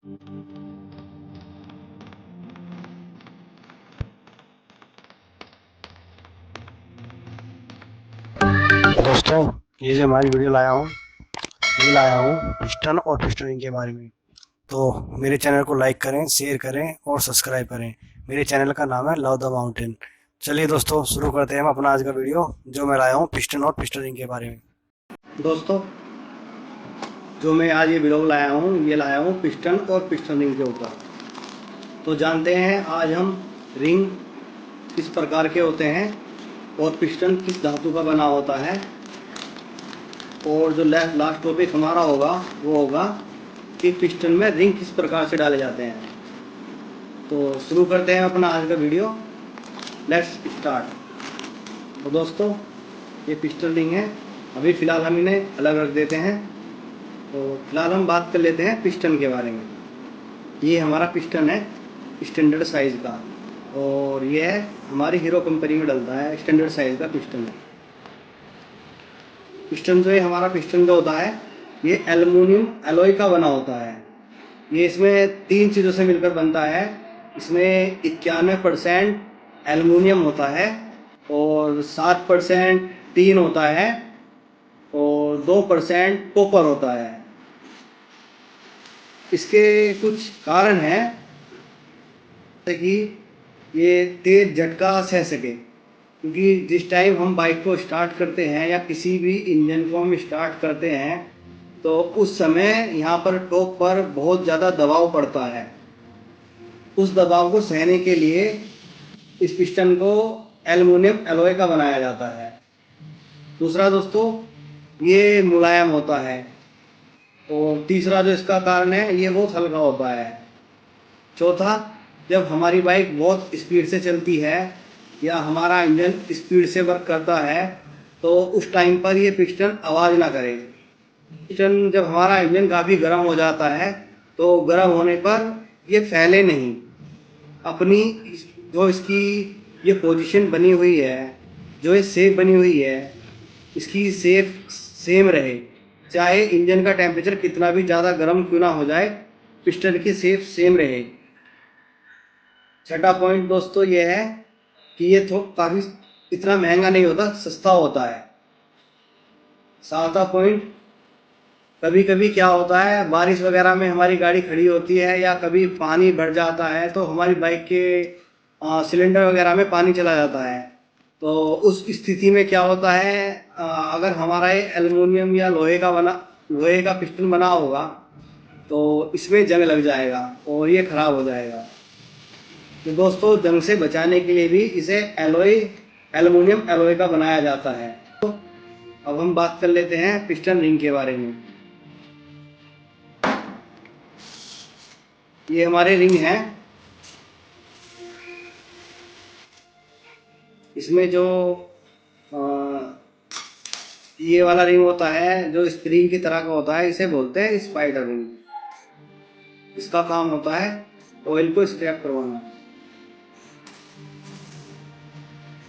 दोस्तों, ये जो हमारी वीडियो लाया हूँ पिस्टन और पिस्टनिंग के बारे में। तो मेरे चैनल को लाइक करें, शेयर करें और सब्सक्राइब करें। मेरे चैनल का नाम है लव द माउंटेन। चलिए दोस्तों, शुरू करते हैं हम अपना आज का वीडियो जो मैं लाया हूँ पिस्टन और पिस्टनिंग के बारे में। दोस्तों, जो मैं आज ये वीडियो ये लाया हूँ पिस्टन और पिस्टनिंग के ऊपर। तो जानते हैं आज हम रिंग किस प्रकार के होते हैं और पिस्टन किस धातु का बना होता है, और जो लास्ट टॉपिक हमारा होगा वो होगा कि पिस्टन में रिंग किस प्रकार से डाले जाते हैं। तो शुरू करते हैं अपना आज का वीडियो। Let's start. तो दोस्तों, ये पिस्टन रिंग है। अभी फ़िलहाल हम इन्हें अलग रख देते हैं। तो फिलहाल हम बात कर लेते हैं पिस्टन के बारे में। ये हमारा पिस्टन है स्टैंडर्ड साइज़ का, और ये है हमारी हीरो कंपनी में डलता है स्टैंडर्ड साइज़ का पिस्टन है। पिस्टन जो है हमारा पिस्टन जो होता है ये एल्युमिनियम एलॉय का बना होता है। ये इसमें 3 चीज़ों से मिलकर बनता है। इसमें 91% एल्युमिनियम होता है और 7% टीन होता है और 2% कॉपर होता है। इसके कुछ कारण हैं, जैसे कि ये तेज झटका सह सके, क्योंकि जिस टाइम हम बाइक को स्टार्ट करते हैं या किसी भी इंजन को हम स्टार्ट करते हैं तो उस समय यहाँ पर टॉप पर बहुत ज़्यादा दबाव पड़ता है। उस दबाव को सहने के लिए इस पिस्टन को एल्युमिनियम एलॉय का बनाया जाता है। दूसरा दोस्तों, ये मुलायम होता है। और तीसरा जो इसका कारण है ये बहुत हल्का होता है। चौथा, जब हमारी बाइक बहुत स्पीड से चलती है या हमारा इंजन स्पीड से वर्क करता है तो उस टाइम पर ये पिस्टन आवाज़ ना करे। पिस्टन जब हमारा इंजन काफ़ी गर्म हो जाता है तो गर्म होने पर ये फैले नहीं, अपनी जो इसकी ये पोजीशन बनी हुई है, जो ये शेप बनी हुई है, इसकी शेप सेम रहे। चाहे इंजन का टेम्परेचर कितना भी ज़्यादा गर्म क्यों ना हो जाए, पिस्टन की शेप सेम रहे। छठा पॉइंट दोस्तों ये है कि ये काफ़ी इतना महंगा नहीं होता, सस्ता होता है। सातवां पॉइंट, कभी कभी क्या होता है बारिश वगैरह में हमारी गाड़ी खड़ी होती है या कभी पानी भर जाता है तो हमारी बाइक के सिलेंडर वगैरह में पानी चला जाता है। तो उस स्थिति में क्या होता है, अगर हमारा ये एल्युमिनियम या लोहे का पिस्टन बना होगा तो इसमें जंग लग जाएगा और ये ख़राब हो जाएगा। तो दोस्तों, जंग से बचाने के लिए भी इसे एल्युमिनियम एलॉय का बनाया जाता है। तो अब हम बात कर लेते हैं पिस्टन रिंग के बारे में। ये हमारे रिंग हैं। इसमें जो आ, ये वाला रिंग होता है जो स्प्रिंग की तरह का होता है, इसे बोलते हैं स्पाइडर रिंग। इसका काम होता है ऑयल को स्क्रैप करवाना।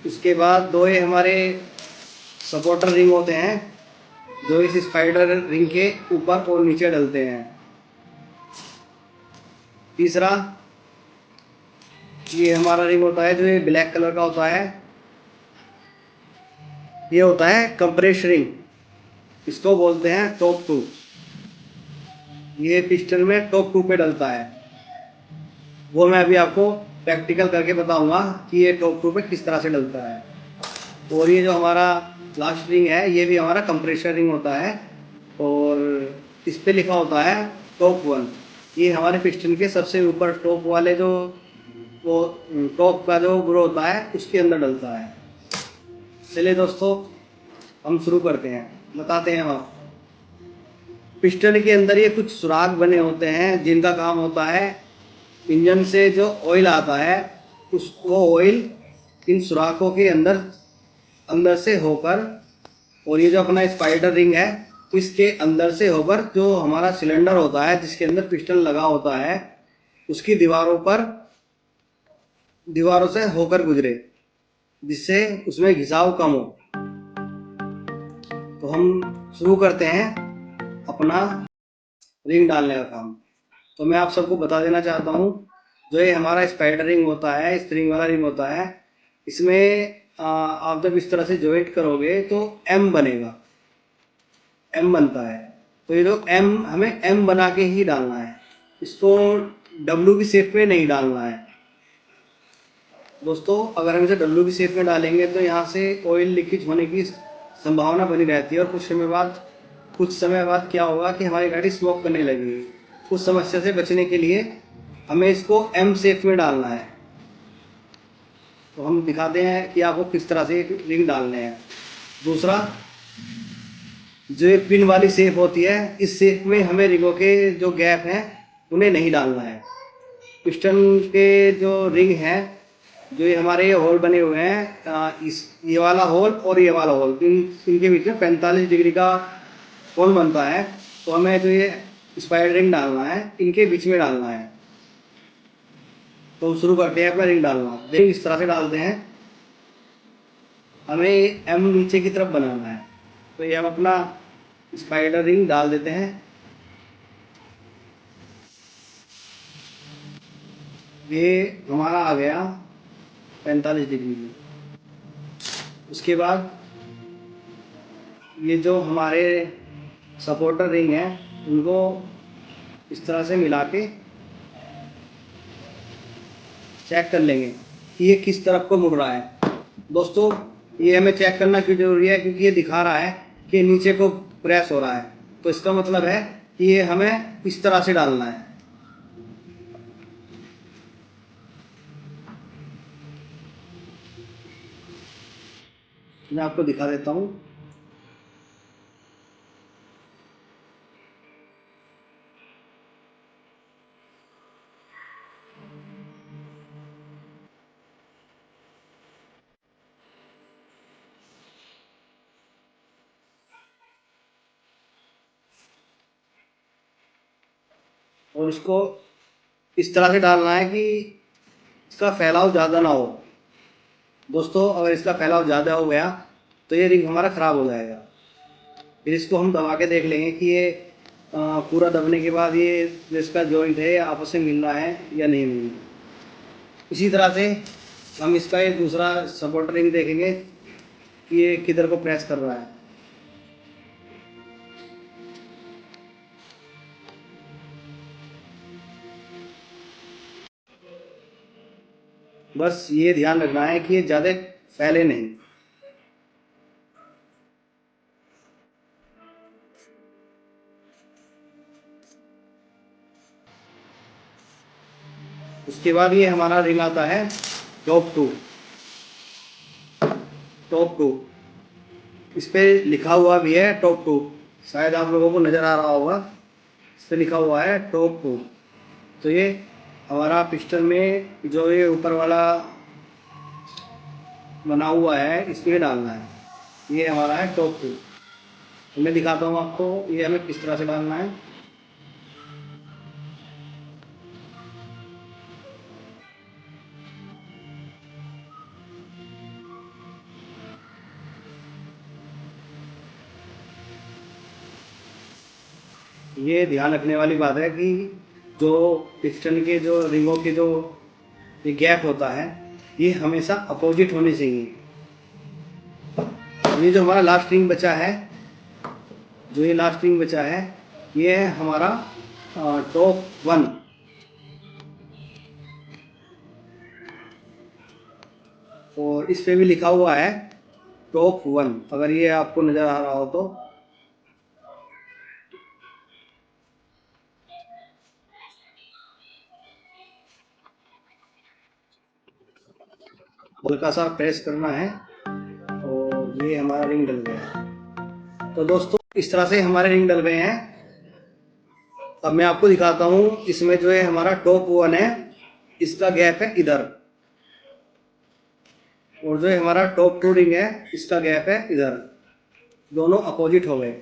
उसके बाद दो ये हमारे सपोर्टर रिंग होते हैं जो इस स्पाइडर रिंग के ऊपर और नीचे डलते हैं। तीसरा, ये हमारा रिंग होता है जो ये ब्लैक कलर का होता है, ये होता है कंप्रेस रिंग। इसको बोलते हैं टॉप टू। ये पिस्टन में टॉप टू पे डलता है। वो मैं अभी आपको प्रैक्टिकल करके बताऊंगा कि ये टॉप टू पे किस तरह से डलता है। और ये जो हमारा लास्ट रिंग है ये भी हमारा कंप्रेशर रिंग होता है और इस पे लिखा होता है टॉप वन। ये हमारे पिस्टन के सबसे ऊपर टॉप वाले जो वो टॉप का जो ग्रो होता है उसके अंदर डलता है। चलिए दोस्तों, हम शुरू करते हैं, बताते हैं हम। पिस्टन के अंदर ये कुछ सुराख बने होते हैं जिनका काम होता है इंजन से जो ऑयल आता है वो ऑयल इन सुराखों के अंदर अंदर से होकर, और ये जो अपना स्पाइडर रिंग है इसके अंदर से होकर जो हमारा सिलेंडर होता है जिसके अंदर पिस्टन लगा होता है उसकी दीवारों से होकर गुजरे, जिससे उसमें घिसाव कम हो। तो हम शुरू करते हैं अपना रिंग डालने का काम। तो मैं आप सबको बता देना चाहता हूँ, जो ये हमारा स्पाइडर रिंग होता है, स्प्रिंग वाला रिंग होता है, इसमें आप जब इस तरह से जॉइंट करोगे तो एम बनेगा, एम बनता है। तो ये जो एम, हमें एम बना के ही डालना है, इसको डब्ल्यू की शेप में नहीं डालना है दोस्तों। अगर हम इसे डब्ल्यू की शेप में डालेंगे तो यहाँ से ऑयल लीकेज होने की संभावना बनी रहती है, और कुछ समय बाद क्या होगा कि हमारी गाड़ी स्मोक करने लगेगी। उस समस्या से बचने के लिए हमें इसको एम शेप में डालना है। तो हम दिखाते हैं कि आपको किस तरह से रिंग डालने हैं। दूसरा, जो एक पिन वाली शेप होती है, इस शेप में हमें रिंगों के जो गैप हैं उन्हें नहीं डालना है। पिस्टन के जो रिंग हैं, जो ये हमारे होल बने हुए हैं, ये वाला होल और ये वाला होल, इनके बीच में 45 डिग्री का होल बनता है। तो हमें जो ये स्पाइडर रिंग डालना है, इनके बीच में डालना है। तो शुरू करते हैं अपना रिंग डालना। देखिए इस तरह से डालते हैं, हमें एम नीचे की तरफ बनाना है। तो ये हम अपना स्पाइडर रिंग डाल देते हैं। ये हमारा आ गया 45 डिग्री में। उसके बाद ये जो हमारे सपोर्टर रिंग है, उनको इस तरह से मिला के चेक कर लेंगे कि ये किस तरफ को मुड़ रहा है। दोस्तों, ये हमें चेक करना क्यों जरूरी है, क्योंकि ये दिखा रहा है कि नीचे को प्रेस हो रहा है। तो इसका मतलब है कि ये हमें इस तरह से डालना है। मैं आपको दिखा देता हूँ। और इसको इस तरह से डालना है कि इसका फैलाव ज़्यादा ना हो। दोस्तों, अगर इसका फैलाव ज़्यादा हो गया तो ये रिंग हमारा ख़राब हो जाएगा। फिर इसको हम दबा के देख लेंगे कि ये पूरा दबने के बाद ये जिसका जॉइंट है आपस में मिल रहा है या नहीं मिल रहा। इसी तरह से हम इसका एक दूसरा सपोर्ट रिंग देखेंगे कि ये किधर को प्रेस कर रहा है। बस ये ध्यान रखना है कि ये ज़्यादा फैले नहीं। उसके बाद ये हमारा रिंग आता है टॉप टू। टॉप टू, इस पे लिखा हुआ भी है टॉप टू, शायद आप लोगों को नज़र आ रहा होगा। इस पे लिखा हुआ है टॉप टू। तो ये हमारा पिस्टन में जो ये ऊपर वाला बना हुआ है, इसमें डालना है। ये हमारा है टॉप टू। तो मैं दिखाता हूँ आपको ये हमें किस तरह से डालना है। ये ध्यान रखने वाली बात है कि जो पिस्टन के जो रिंगों के जो ये गैप होता है, ये हमेशा अपोजिट होने चाहिए। ये जो हमारा लास्ट रिंग बचा है, जो ये लास्ट रिंग बचा है, ये है हमारा टॉप वन। और इस पे भी लिखा हुआ है टॉप वन, अगर ये आपको नज़र आ रहा हो तो। हल्का सा प्रेस करना है और ये हमारा रिंग डल गया है। तो दोस्तों, इस तरह से हमारे रिंग डल गए हैं। अब मैं आपको दिखाता हूँ, इसमें जो है हमारा टॉप वन है, इसका गैप है इधर, और जो है हमारा टॉप टू रिंग है, इसका गैप है इधर। दोनों अपोजिट हो गए।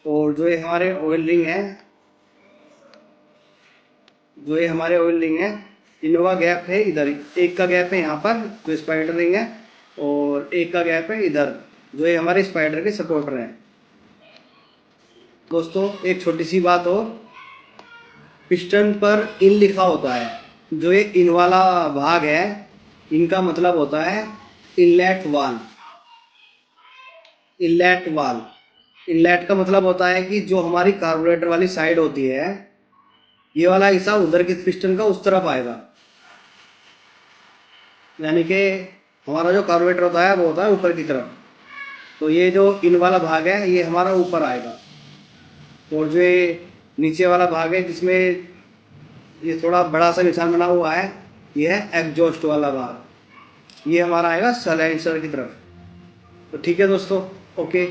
और जो ये हमारे ऑयल रिंग है, जो ये हमारे ऑयल रिंग है, इनका गैप है इधर। एक का गैप है यहाँ पर जो स्पाइडर रिंग है, और एक का गैप है इधर जो ये हमारे स्पाइडर के सपोर्टर हैं। दोस्तों, एक छोटी सी बात और, पिस्टन पर इन लिखा होता है। जो ये इन वाला भाग है, इनका मतलब होता है inlet valve. Inlet valve, inlet का मतलब होता है कि जो हमारी कार्बोरेटर वाली साइड होती है, ये वाला हिस्सा उधर की पिस्टन का उस तरफ आएगा। यानी कि हमारा जो कार्बोरेटर होता है वो होता है ऊपर की तरफ, तो ये जो इन वाला भाग है ये हमारा ऊपर आएगा। और जो ये नीचे वाला भाग है जिसमें ये थोड़ा बड़ा सा निशान बना हुआ है, ये है एग्जॉस्ट वाला भाग, ये हमारा आएगा साइलेंसर की तरफ। तो ठीक है दोस्तों, ओके।